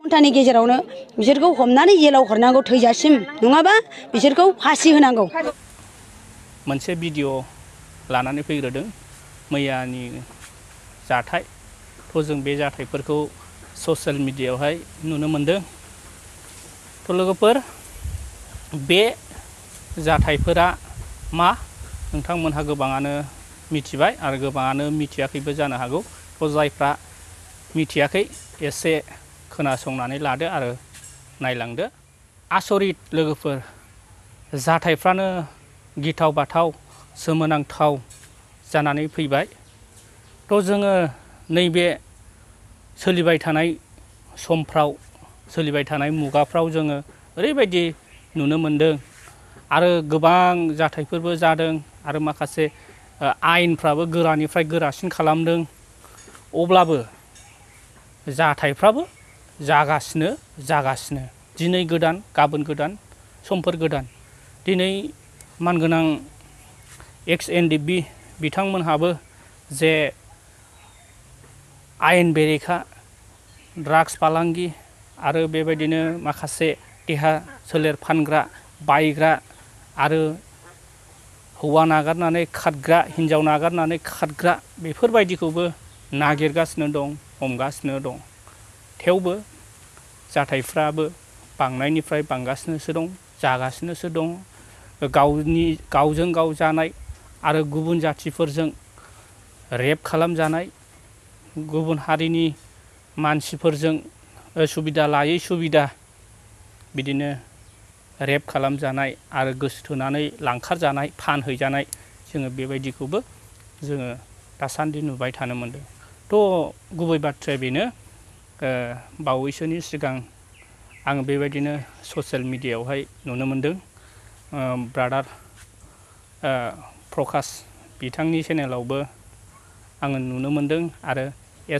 घन्टानि गेजेरावनो बिसोरखौ हमनानै जेलाव हरनांगौ थैजासिम नङाबा बिसोरखौ फासि होनांगौ। मोनसे भिडिअ लानानै फैग्रोदों मैयानि जाथाय थ' जों बे जाथायफोरखौ ससियेल मिडियायावहाय नुनो मोनदों। थ' लोगोफोर बे जाथायफोरा मा नोंथांमोनहा गोबाङानो मिथिबाय आरो गोबाङानो मिथियाखैबो जानो हागौ। थ' जायफ्रा मिथियाखै एसे खोनासंनानै लादो आरो नायलांदो। आसरित लोगोफोर जाथायफ्रानो गिथाव बाथाव सोमोनांथाव जानानै फैबाय। थ' जोङो नैबे सोलिबाय थानाय समफ्राव सोलिबाय थानाय मुगाफ्राव जोङो ओरैबायदि नुनो मोनदों आरो गोबां जाथायफोरबो जादों आरो माखासे आयेनफ्राबो गोरानिफ्राय गोरासिन खालामदों। अब्लाबो जाथायफ्राबो जागासिनो दिनै गोदान गाबोन गोदान समफोर गोदान। दिनै मानगोनां XNDP बिथांमोनहाबो जे आयेन बेरेखा ड्राग्स फालांगि आरो बेबायदिनो माखासे देहा सोलेर फानग्रा बायग्रा आरो हौवा नागारनानै खारग्रा हिन्जाव नागारनानै खारग्रा बेफोरबायदिखौबो नागिरगासिनो दं, हमगासिनो दं। थेवबो जाथायफ्राबो बांनायनिफ्राय बांगासिनोसो दं, जागासिनोसो दं। गावजों गाव जानाय आरो गुबुन जाथिफोरजों रेप खालामजानाय, गुबुन हारिनि मानसिफोरजों सुबिदा लायै सुबिदा बिदिनो रेप खालामजानाय आरो गोसोथोनानै लांखारजानाय फानहैजानाय जोङो बेबायदिखौबो जोङो दासान्दि नुबाय थानो मोनदों। थ' गुबै बाथ्राया बेनो बावैसोनि सिगां आं बेबायदिनो ससियेल मिडियायावहाय नुनो मोनदों ब्रादार प्रकाश बिथांनि चेनेलावबो आङो नुनो मोनदों आरो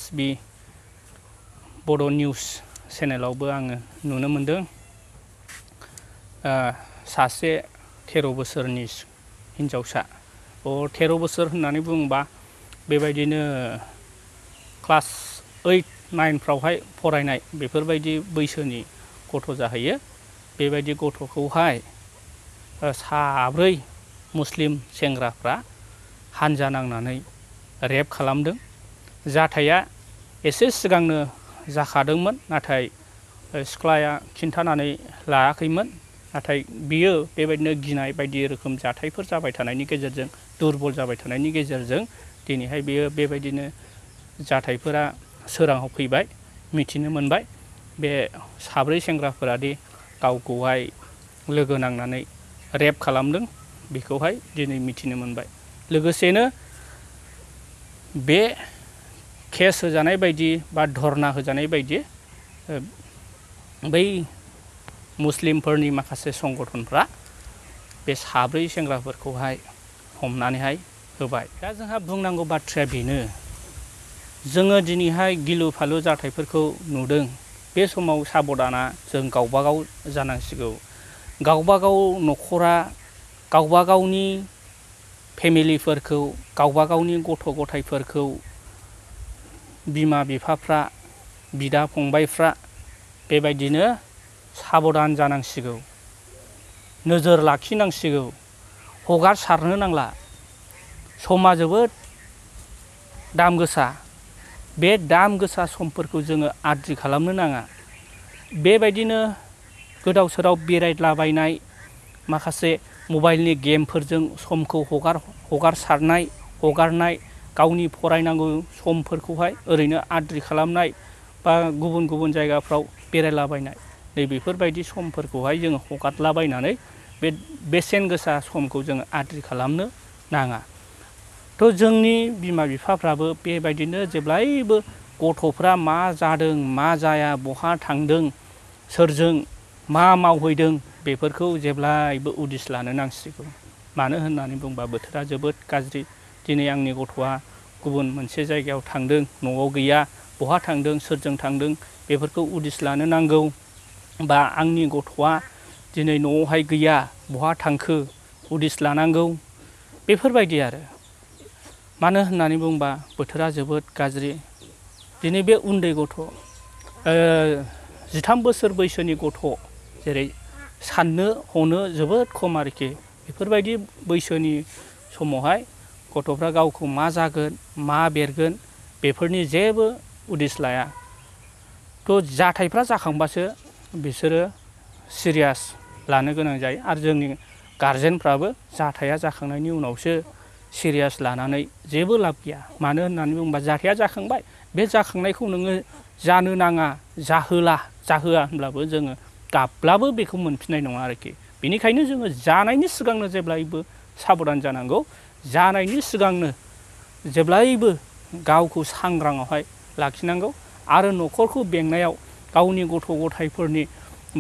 SB बड' निउस चेनेलावबो आङो नुनो मोनदों। सासे 13 बोसोरनि हिन्जावसा 13 बोसोर होननानै बुङोबा बेबायदिनो क्लास 8-9 फ्रावहाय फरायनाय बेफोरबायदि बैसोनि गथ' जाहैयो। बेबायदि गथ'खौहाय साब्रै मुस्लिम सेंग्राफ्रा हानजा नांनानै रेप खालामदों। जाथाया एसे सिगांनो जाखादोंमोन, नाथाय सिख्लाया खिन्थानानै लायाखैमोन। नाथाय बियो बेबायदिनो गिनाय बायदि रोखोम जाथायफोर जाबाय थानायनि गेजेरजों दुरबल जाबाय थानायनि गेजेरजों दिनैहाय बियो बेबायदिनो जाथायफोरा सोराङाव फैबाय, मिथिनो मोनबाय। बे साब्रै सेंग्राफोरादि गावखौहाय लोगो नांनानै रेप खालामदों बेखौहाय दिनै मिथिनो मोनबाय। लोगोसेनो बे केस होजानाय बायदि बा धरना होजानाय बायदि बै मुस्लिमफोरनि माखासे संगठनफ्रा बे साब्रै सेंग्राफोरखौहाय हमनानैहाय होबाय। दा जोंहा बुंनांगौ बाथ्राया बेनो, जोङो दिनैहाय गिलु फालु जाथायफोरखौ नुदों। बे समाव साबधाना जों गावबागाव जानांसिगौ। गावबागाव न'खरा गावबागावनि फेमिलिफोरखौ, गावबागावनि गथ' गथायफोरखौ बिमा बिफाफ्रा, बिदा फंबायफ्रा बेबायदिनो साबधान जानांसिगौ, नोजोर लाखिनांसिगौ, हगारसारनो नांला। समा जोबोद दाम गोसा। बे दाम गोसा समफोरखौ जोङो आद्रि खालामनो नाङा। बेबायदिनो गोदाव सोराव बेरायलाबायनाय, माखासे मबाइलनि गेमफोरजों समखौ हगारनाय, गावनि फरायनांगौ समफोरखौहाय ओरैनो आद्रि खालामनाय बा गुबुन गुबुन जायगाफ्राव बेरायलाबायनाय, नैबेफोरबायदि समफोरखौहाय जोङो हगारलाबायनानै बे बेसेन गोसा समखौ जोङो आद्रि खालामनो नाङा। थ' जोंनि बिमा बिफाफ्राबो बेबायदिनो जेब्लायबो गथ'फ्रा मा जादों मा जाया, बहा थांदों, सोरजों मा मावहैदों बेफोरखौ जेब्लायबो उदिस लानो नांसिगौ। मानो होननानै बुंबा बोथोरा जोबोद गाज्रि। दिनै आंनि गथ'आ गुबुन मोनसे जायगायाव थांदों, न'आव गैया, बहा थांदों, सोरजों थांदों बेफोरखौ उदिस लानो नांगौ। बा आंनि गथ'आ दिनै न'आवहाय गैया, बहा थांखो उदिस लानांगौ। बेफोरबायदि आरो मानो होननानै बुंबा बोथोरा जोबोद गाज्रि। दिनै बे उन्दै गथ' 13 बोसोर बैसोनि गथ' जेरै साननो हनो जोबोद खम आरोखि बेफोरबायदि बैसोनि समावहाय गथ'फ्रा गावखौ मा जागोन मा बेरगोन बेफोरनि जेबो उदिस लाया। थ' जाथायफ्रा जाखांबासो बिसोरो सिरियास लानो गोनां जायो आरो जोंनि गारजेनफ्राबो जाथाया जाखांनायनि उनावसो सिरियास लानानै जेबो लाब गैया। मानो होननानै बुङोबा जाथाया जाखांबाय बे जाखांनायखौ नोङो जानो नाङा जाहोआ होनब्लाबो जोङो गाबब्लाबो बेखौ मोनफिननाय नङा आरोखि। बेनिखायनो जोङो जानायनि सिगांनो जेब्लायबो साबधान जानांगौ। जानायनि सिगांनो जेब्लायबो गावखौ सांग्राङावहाय लाखिनांगौ आरो न'खरखौ बेंनायाव गावनि गथ' गथायफोरनि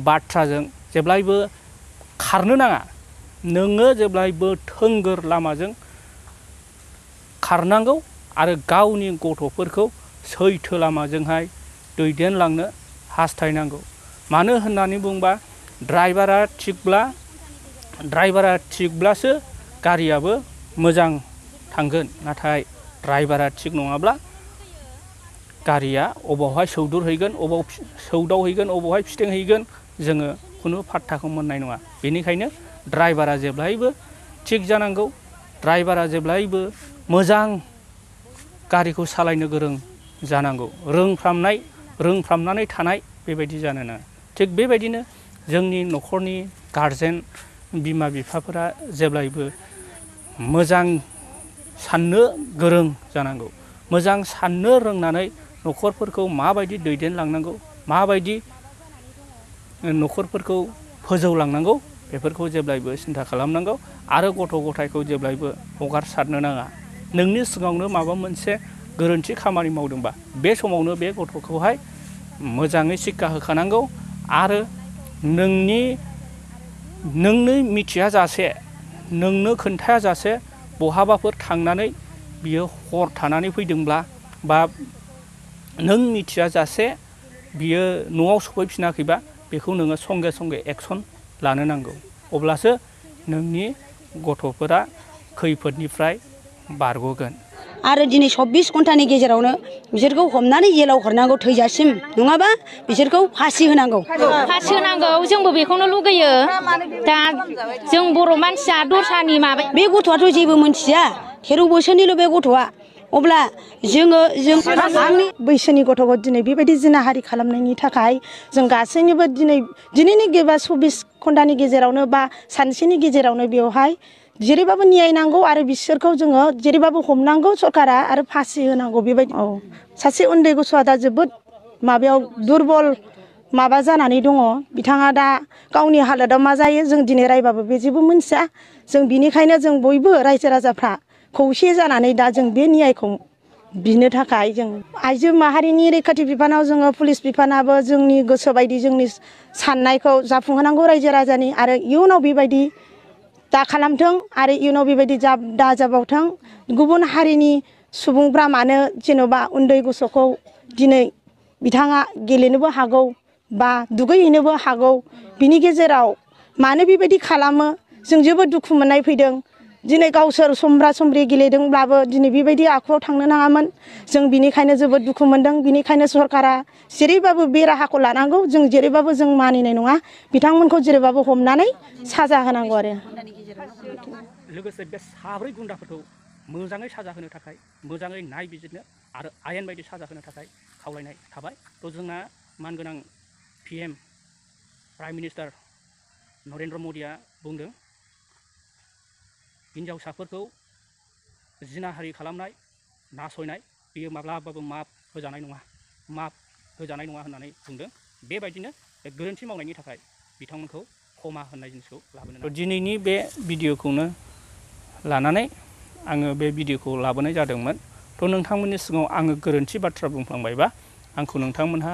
बाथ्राजों जेब्लायबो खारनो नाङा। नोङो जेब्लायबो थोंगोर लामाजों खारनांगौ आरो गावनि गथ'फोरखौ सैथो लामाजोंहाय दैदेनलांनो हास्थायनांगौ। मानो होननानै बुङोबा ड्राइभारा थिगब्लासो गारियाबो मोजां थांगोन। नाथाय ड्राइभारा थिग नङाब्ला गारिया अबावहाय सौदावहैगोन अबावहाय फिथिंहैगोन जोङो खुनु फात्ताखौ मोननाय नङा। बेनिखायनो ड्राइभारा जेब्लायबो थिग जानांगौ। ड्राइभारा जेब्लायबो मोजां गारिखौ सालायनो गोरों जानांगौ। रोंफ्रामनानै थानाय बेबायदि जानो नाङा। थिग बेबायदिनो जोंनि न'खरनि गारजेन बिमा बिफाफोरा जेब्लायबो मोजां साननो गोरों जानांगौ। मोजां साननो रोंनानै न'खरफोरखौ माबायदि दैदेनलांनांगौ माबायदि न'खरफोरखौ फोजौलांनांगौ बेफोरखौ जेब्लायबो सिन्था खालामनांगौ आरो गथ' गथायखौ जेब्लायबो हगारसारनो नाङा। नोंनि सिगाङावनो माबा मोनसे गोरोन्थि खामानि मावदोंबा बे समावनो बे गथ'खौहाय मोजाङै शिक्षा होखानांगौ आरो नोंनो मिथियाजासे नोंनो खोन्थायाजासे बहाबाफोर थांनानै बियो हर थानानै फैदोंब्ला बा नों मिथियाजासे बियो न'आव सफैफिनाखैबा बेखौ नोङो संगे संगे एक्सन लानो नांगौ। अब्लासो नोंनि गथ'फोरा खैफोदनिफ्राय बारग'गोन। आरो दिनै 24 घन्टानि गेजेरावनो बिसोरखौ हमनानै जेलाव हरनांगौ थैजासिम। नङाबा बिसोरखौ फासि होनांगौ। जोंबो बेखौनो लुगैयो। दा जों बर' मानसिया दस्रानि माबा बे गथ'आथ' जेबो मोनथिया 13 बोसोरनिल' बे गथ'आ। अब्ला जों आंनि बैसोनि गथ'खौ दिनै बेबायदि जिनाहारि खालामनायनि थाखाय जों गासैनिबो दिनैनि 24 घन्टानि गेजेरावनो बा सानसेनि गेजेरावनो बेवहाय जेरैबाबो न्याय नांगौ आरो बिसोरखौ जोङो जेरैबाबो हमनांगौ सरकारा आरो फासि होनांगौ। बेबायदि सासे उन्दै गथ'आ दा जोबोद माबायाव दुरबल माबा जानानै दङ। बिथाङा दा गावनि हालोदाव मा जायो जों दिनै रायबाबो बे जेबो मोनथिया। जों बिनिखायनो जों बयबो रायजो राजाफ्रा खौसे जानानै दा जों बे न्यायखौ बिनो थाखाय जों आइजो माहारिनि रैखाथि बिफानाव जोङो पुलिस बिफानाबो जोंनि गोसो बायदि जोंनि साननायखौ जाफुंहोनांगौ रायजो राजानि आरो इयुनाव बेबायदि दा खालामथों आरो इयुनाव बेबायदि दा जाबावथों। गुबुन हारिनि सुबुंफ्रा मानो जेन'बा उन्दै गथ'खौ दिनै बिथाङा गेलेनोबो हागौ बा दुगैहैनोबो हागौ। बिनि गेजेराव मानो बेबायदि खालामो जों जोबोद दुखु मोननाय फैदों। दिनै गावसोर समब्रा समब्रि गेलेदोंब्लाबो दिनै बेबायदि आखुआव थांनो नाङामोन। जों बिनिखायनो जोबोद दुखु मोनदों। बिनिखायनो सरकारा जेरैबाबो बे राहाखौ लानांगौ। जों जेरैबाबो जों मानिनाय नङा। बिथांमोनखौ जेरैबाबो हमनानै साजा होनांगौ आरो लोगोसे बे साब्रै गुन्दाफोरखौ मोजाङै साजा होनो थाखाय मोजाङै नायबिजिरनो आरो आयेन बायदि साजा होनो थाखाय खावलायनाय थाबाय। थ' जोंना मानगोनां PM प्राइम मिनिस्टार नरेन्द्र मदिया बुंदों हिन्जावसाफोरखौ जिनाहारि खालामनाय नासयनाय बेयो माब्लाबाबो माफ होजानाय नङा होननानै बुंदों। बेबायदिनो गोरोन्थि मावनायनि थाखाय बिथांमोनखौ क्षमा होननाय जिनिसखौ लाबोनो नांगौ। दिनैनि बे भिडिअखौनो लानानै आङो बे भिडिअखौ लाबोनाय जादोंमोन। थ' नोंथांमोननि सिगाङाव आङो गोरोन्थि बाथ्रा बुंफ्लांबायबा आंखौ नोंथांमोनहा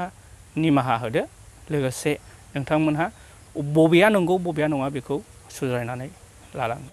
निमाहा होदो। लोगोसे नोंथांमोनहा बबेया नंगौ बबेया नङा बेखौ सुद्रायनानै लालां।